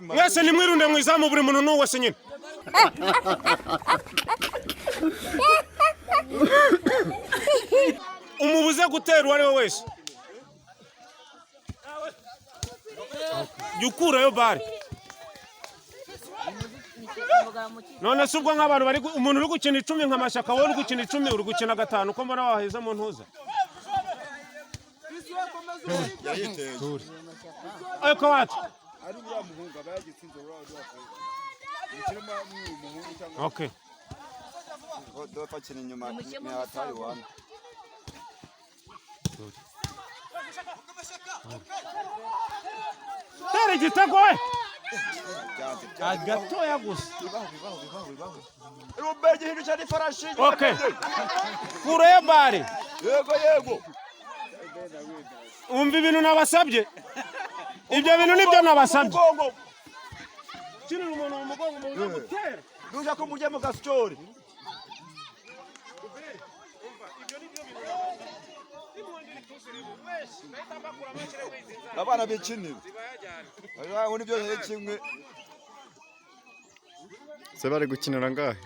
mwese nimwirunde mu izamu buri muntu n'uwase nyine umubuze gutera uwo ari we wese yukurayo bare none se ubwo nk'abantu bari umuntu uri gukina 10 nk'amashyaka wowe uri gukina 10 uri gukina 5 ko mbona waheza mu ntuza ariko wacu ari uriya muhungu aba yagitsinze okay dopakina inyuma ni hatari wana tere igitego we agatoya gusa Rubege hindu cyane farashi okay kure bare yego umva ibintu nabasabye ibyo bintu nibyo nabasabye kinira umuntu mu mugongo mu gutera duja ko mujye mu gastori abana bikinira ayo nibyo kimwe se bari gukinira ngahe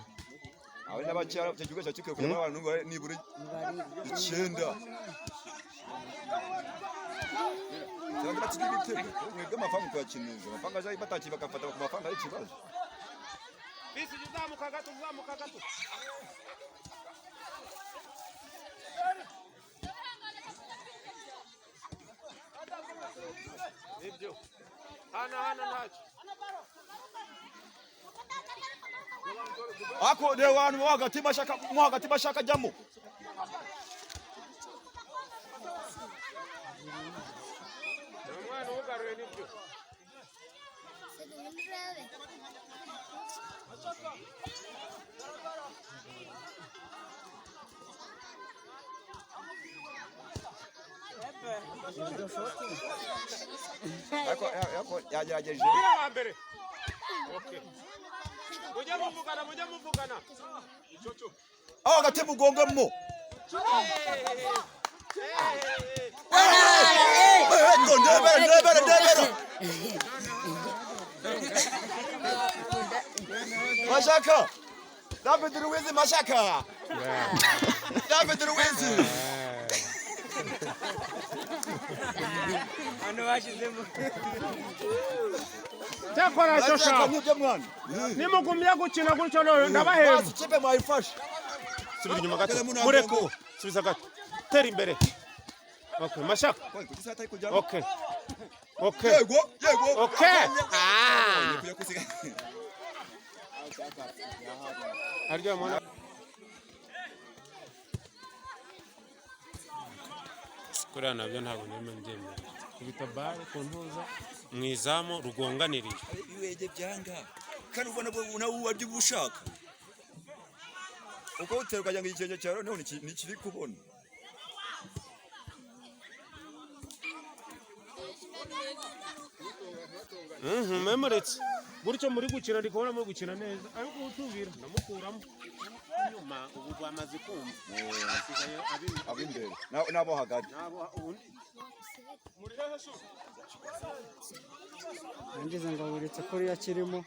aho n'abacyara cyo kigo cyakikwe kuba abantu niburi 9 cyangwa batiki bitego mwebwe amafaranga kwakiniza amafaranga aje bataki bakafata ku mafaranga ari kibazo bisi uzamuka gato ibyo hana ntacyo ako de wanu mo hagati bashaka jamo umwana ugaruye nibyo ako yagerageje mbere okay mujya muvugana aho hagati mugongamo ndebera Mashaka David Ruiz Mashaka David Ruiz ano washizemo cyakora cyo shaka nimugumya gukina gutyo none ndabahemba kipe mwayifasha subira inyuma gato mureko subiza gato tera imbere okay Mashaka okay yego okay arya mwana kurana nabyo ntabwo nemeye kubita bare ku ntuza mwizamu rugonganiriye iwege byanga kandi ubona nawe wabyo ubushaka uko uteruka cyangwa igicenyo cyawe none ni kiri kubona memoretse gutyo muri gukina ndi kubona muri gukina neza ariko utubwira ndamukuramo nyuma ubu bamaze kumva abimbere nabo hagati ngeze ngo uretse ko yakirimo